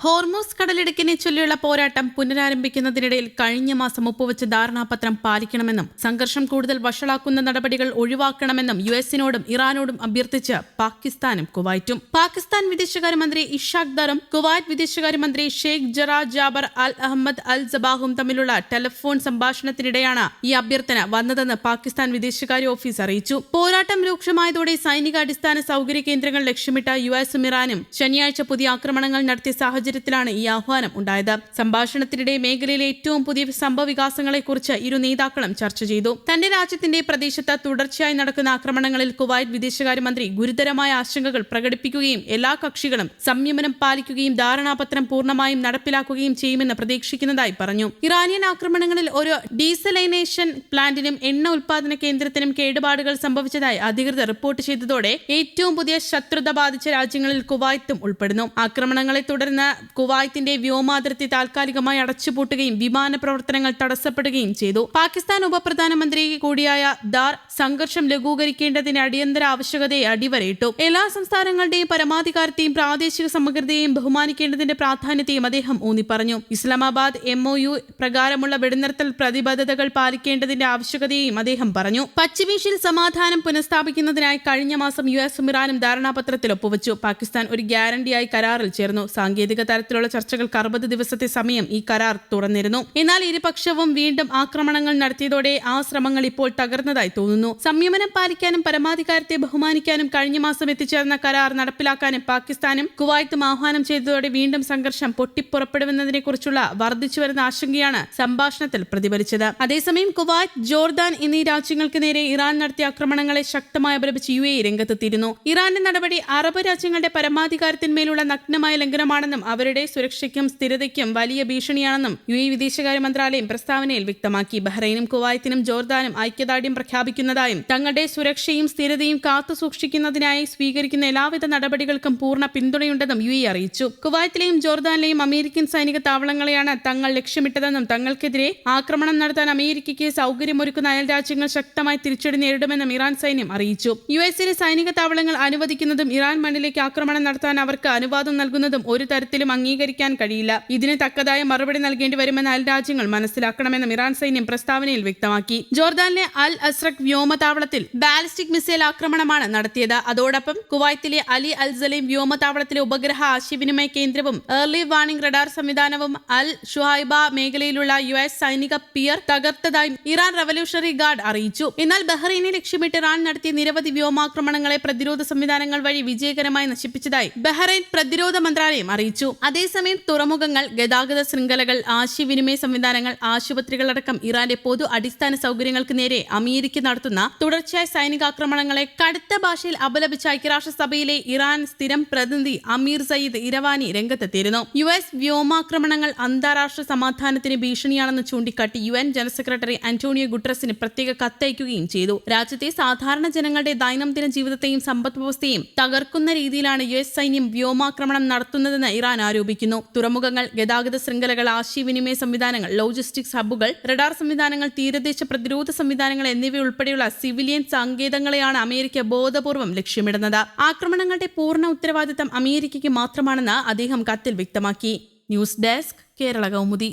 Hormuz കടലിടുക്കിനെ ചൊല്ലിയുള്ള പോരാട്ടം പുനരാരംഭിക്കുന്നതിനിടയിൽ കഴിഞ്ഞ മാസം ഒപ്പുവെച്ച ധാരണാപത്രം പാലിക്കണമെന്നും സംഘർഷം കൂടുതൽ വഷളാക്കുന്ന നടപടികൾ ഒഴിവാക്കണമെന്നും യുഎസിനോടും ഇറാനോടും അഭ്യർത്ഥിച്ച് പാകിസ്ഥാനും കുവൈറ്റും. പാകിസ്ഥാൻ വിദേശകാര്യമന്ത്രി ഇഷാഖ് ദറും കുവൈറ്റ് വിദേശകാര്യമന്ത്രി ഷെയ്ഖ് ജറാ ജാബർ അൽ അഹമ്മദ് അൽ സബാഹും തമ്മിലുള്ള ടെലിഫോൺ സംഭാഷണത്തിനിടെയാണ് ഈ അഭ്യർത്ഥന വന്നതെന്ന് പാകിസ്ഥാൻ വിദേശകാര്യ ഓഫീസ് അറിയിച്ചു. പോരാട്ടം രൂക്ഷമായതോടെ സൈനിക അടിസ്ഥാന സൗകര്യ കേന്ദ്രങ്ങൾ ലക്ഷ്യമിട്ട യുഎസും ഇറാനും ശനിയാഴ്ച പുതിയ ആക്രമണങ്ങൾ നടത്തിയ സാഹചര്യത്തിലാണ് ഈ ആഹ്വാനം ഉണ്ടായത്. സംഭാഷണത്തിനിടെ മേഖലയിലെ ഏറ്റവും പുതിയ സംഭവവികാസങ്ങളെക്കുറിച്ച് ഇരു നേതാക്കളും ചർച്ച ചെയ്തു. തന്റെ രാജ്യത്തിന്റെ പ്രദേശത്ത് തുടർച്ചയായി നടക്കുന്ന ആക്രമണങ്ങളിൽ കുവൈറ്റ് വിദേശകാര്യമന്ത്രി ഗുരുതരമായ ആശങ്കകൾ പ്രകടിപ്പിക്കുകയും എല്ലാ കക്ഷികളും സംയമനം പാലിക്കുകയും ധാരണാപത്രം പൂർണ്ണമായും നടപ്പിലാക്കുകയും ചെയ്യുമെന്ന് പ്രതീക്ഷിക്കുന്നതായി പറഞ്ഞു. ഇറാനിയൻ ആക്രമണങ്ങളിൽ ഒരു ഡീസലൈനേഷൻ പ്ലാന്റിനും എണ്ണ ഉൽപാദന കേന്ദ്രത്തിനും കേടുപാടുകൾ സംഭവിച്ചതായി അധികൃതർ റിപ്പോർട്ട് ചെയ്തതോടെ ഏറ്റവും പുതിയ ശത്രുത ബാധിച്ച രാജ്യങ്ങളിൽ കുവൈത്തും ഉൾപ്പെടുന്നു. ആക്രമണങ്ങളെ തുടർന്ന് കുവൈത്തിന്റെ വ്യോമാതിർത്തി താൽക്കാലികമായി അടച്ചുപൂട്ടുകയും വിമാന പ്രവർത്തനങ്ങൾ തടസ്സപ്പെടുകയും ചെയ്തു. പാകിസ്ഥാൻ ഉപപ്രധാനമന്ത്രി കൂടിയായ ദാർ സംഘർഷം ലഘൂകരിക്കേണ്ടതിന്റെ അടിയന്തര ആവശ്യകതയെ അടിവരയിട്ടു. എല്ലാ സംസ്ഥാനങ്ങളുടെയും പരമാധികാരത്തെയും പ്രാദേശിക സമഗ്രതയെയും ബഹുമാനിക്കേണ്ടതിന്റെ പ്രാധാന്യത്തെയും അദ്ദേഹം ഊന്നിപ്പറഞ്ഞു. ഇസ്ലാമാബാദ് MOU പ്രകാരമുള്ള വെടിനിർത്തൽ പ്രതിബദ്ധതകൾ പാലിക്കേണ്ടതിന്റെ ആവശ്യകതയെയും അദ്ദേഹം പറഞ്ഞു. പശ്ചിമേഷ്യയിൽ സമാധാനം പുനഃസ്ഥാപിക്കുന്നതിനായി കഴിഞ്ഞ മാസം യുഎസും ഇറാനും ധാരണാപത്രത്തിൽ ഒപ്പുവച്ചു. പാകിസ്ഥാൻ ഒരു ഗ്യാരണ്ടിയായി കരാറിൽ ചേർന്നു. സാങ്കേതിക തലത്തിലുള്ള ചർച്ചകൾക്ക് 60 ദിവസത്തെ സമയം ഈ കരാർ തുറന്നിരുന്നു. എന്നാൽ ഇരുപക്ഷവും വീണ്ടും ആക്രമണങ്ങൾ നടത്തിയതോടെ ആ ശ്രമങ്ങൾ ഇപ്പോൾ തകർന്നതായി തോന്നുന്നു. സംയമനം പാലിക്കാനും പരമാധികാരത്തെ ബഹുമാനിക്കാനും കഴിഞ്ഞ മാസം എത്തിച്ചേർന്ന കരാർ നടപ്പിലാക്കാനും പാകിസ്ഥാനും കുവൈത്തും ആഹ്വാനം ചെയ്തതോടെ വീണ്ടും സംഘർഷം പൊട്ടിപ്പുറപ്പെടുന്നതിനെക്കുറിച്ചുള്ള വർദ്ധിച്ചുവരുന്ന ആശങ്കയാണ് സംഭാഷണത്തിൽ പ്രതിഫലിച്ചത്. അതേസമയം കുവൈറ്റ്, ജോർദാൻ എന്നീ രാജ്യങ്ങൾക്ക് നേരെ ഇറാൻ നടത്തിയ ആക്രമണങ്ങളെ ശക്തമായി അപലപിച്ച് UAE രംഗത്തെത്തിയിരുന്നു. ഇറാന്റെ നടപടി അറബ് രാജ്യങ്ങളുടെ പരമാധികാരത്തിന്മേലുള്ള നഗ്നമായ ലംഘനമാണെന്നും അവരുടെ സുരക്ഷയ്ക്കും സ്ഥിരതയ്ക്കും വലിയ ഭീഷണിയാണെന്നും UAE വിദേശകാര്യ മന്ത്രാലയം പ്രസ്താവനയിൽ വ്യക്തമാക്കി. ബഹ്റൈനും കുവൈത്തിനും ജോർദാനും ഐക്യദാർഢ്യം പ്രഖ്യാപിക്കുന്നതായും തങ്ങളുടെ സുരക്ഷയും സ്ഥിരതയും കാത്തുസൂക്ഷിക്കുന്നതിനായി സ്വീകരിക്കുന്ന എല്ലാവിധ നടപടികൾക്കും പൂർണ്ണ പിന്തുണയുണ്ടെന്നും UAE അറിയിച്ചു. കുവൈത്തിലെയും ജോർദാനിലെയും അമേരിക്കൻ സൈനിക താവളങ്ങളെയാണ് തങ്ങൾ ലക്ഷ്യമിട്ടതെന്നും തങ്ങൾക്കെതിരെ ആക്രമണം നടത്താൻ അമേരിക്കയ്ക്ക് സൗകര്യമൊരുക്കുന്ന അയൽ രാജ്യങ്ങൾ ശക്തമായി തിരിച്ചടി നേരിടുമെന്നും ഇറാൻ സൈന്യം അറിയിച്ചു. US-ലെ സൈനിക താവളങ്ങൾ അനുവദിക്കുന്നതും ഇറാൻ മണ്ണിലേക്ക് ആക്രമണം നടത്താൻ അവർക്ക് അനുവാദം നൽകുന്നതും ഒരു തരത്തിലും അംഗീകരിക്കാൻ കഴിയില്ല. ഇതിന് തക്കതായ മറുപടി നൽകേണ്ടി വരുമെന്ന് അയൽ രാജ്യങ്ങൾ മനസ്സിലാക്കണമെന്നും ഇറാൻ സൈന്യം പ്രസ്താവനയിൽ വ്യക്തമാക്കി. ജോർദാനിലെ അൽ അസ്രഖ് വ്യോമതാവളത്തിൽ ബാലിസ്റ്റിക് മിസൈൽ ആക്രമണമാണ് നടത്തിയത്. അതോടൊപ്പം കുവൈത്തിലെ അലി അൽ സലീം വ്യോമതാവളത്തിലെ ഉപഗ്രഹ ആശയവിനിമയ കേന്ദ്രവും ഏർലി വാർണിംഗ് റഡാർ സംവിധാനവും അൽ ഷുഹൈബ മേഖലയിലുള്ള US സൈനിക പിയർ തകർത്തതായും ഇറാൻ റവല്യൂഷണറി ഗാർഡ് അറിയിച്ചു. എന്നാൽ ബഹ്റൈനെ ലക്ഷ്യമിട്ട് ഇറാൻ നടത്തിയ നിരവധി വ്യോമാക്രമണങ്ങളെ പ്രതിരോധ സംവിധാനങ്ങൾ വഴി വിജയകരമായി നശിപ്പിച്ചതായി ബഹ്റൈൻ പ്രതിരോധ മന്ത്രാലയം അറിയിച്ചു. അതേസമയം തുറമുഖങ്ങൾ, ഗതാഗത ശൃംഖലകൾ, ആശയവിനിമയ സംവിധാനങ്ങൾ, ആശുപത്രികളടക്കം ഇറാന്റെ പൊതു അടിസ്ഥാന സൗകര്യങ്ങൾക്ക് നേരെ അമേരിക്ക നടത്തുന്ന തുടർച്ചയായ സൈനികാക്രമണങ്ങളെ കടുത്ത ഭാഷയിൽ അപലപിച്ച ഐക്യരാഷ്ട്രസഭയിലെ ഇറാൻ സ്ഥിരം പ്രതിനിധി അമീർ സയ്യിദ് ഇരവാനി രംഗത്തെത്തിയിരുന്നു. US വ്യോമാക്രമണങ്ങൾ അന്താരാഷ്ട്ര സമാധാനത്തിന് ഭീഷണിയാണെന്ന് ചൂണ്ടിക്കാട്ടി UN ജനറൽ സെക്രട്ടറി ആന്റോണിയോ ഗുട്ടറസിന് പ്രത്യേക കത്തയക്കുകയും ചെയ്തു. രാജ്യത്തെ സാധാരണ ജനങ്ങളുടെ ദൈനംദിന ജീവിതത്തെയും സമ്പദ് വ്യവസ്ഥയെയും തകർക്കുന്ന രീതിയിലാണ് US സൈന്യം വ്യോമാക്രമണം നടത്തുന്നതെന്ന് ഇറാൻ ആരോപിക്കുന്നു. തുറമുഖങ്ങൾ, ഗതാഗത ശൃംഖലകൾ, ആശയവിനിമയ സംവിധാനങ്ങൾ, ലോജിസ്റ്റിക്സ് ഹബ്ബുകൾ, റഡാർ സംവിധാനങ്ങൾ, തീരദേശ പ്രതിരോധ സംവിധാനങ്ങൾ എന്നിവയുൾപ്പെടെയുള്ള സിവിലിയൻ സങ്കേതങ്ങളെയാണ് അമേരിക്ക ബോധപൂർവം ലക്ഷ്യമിടുന്നത്. ആക്രമണങ്ങളുടെ പൂർണ്ണ ഉത്തരവാദിത്തം അമേരിക്കയ്ക്ക് മാത്രമാണെന്ന് അദ്ദേഹം കത്തിൽ വ്യക്തമാക്കി. News desk, Kerala Kaumudi.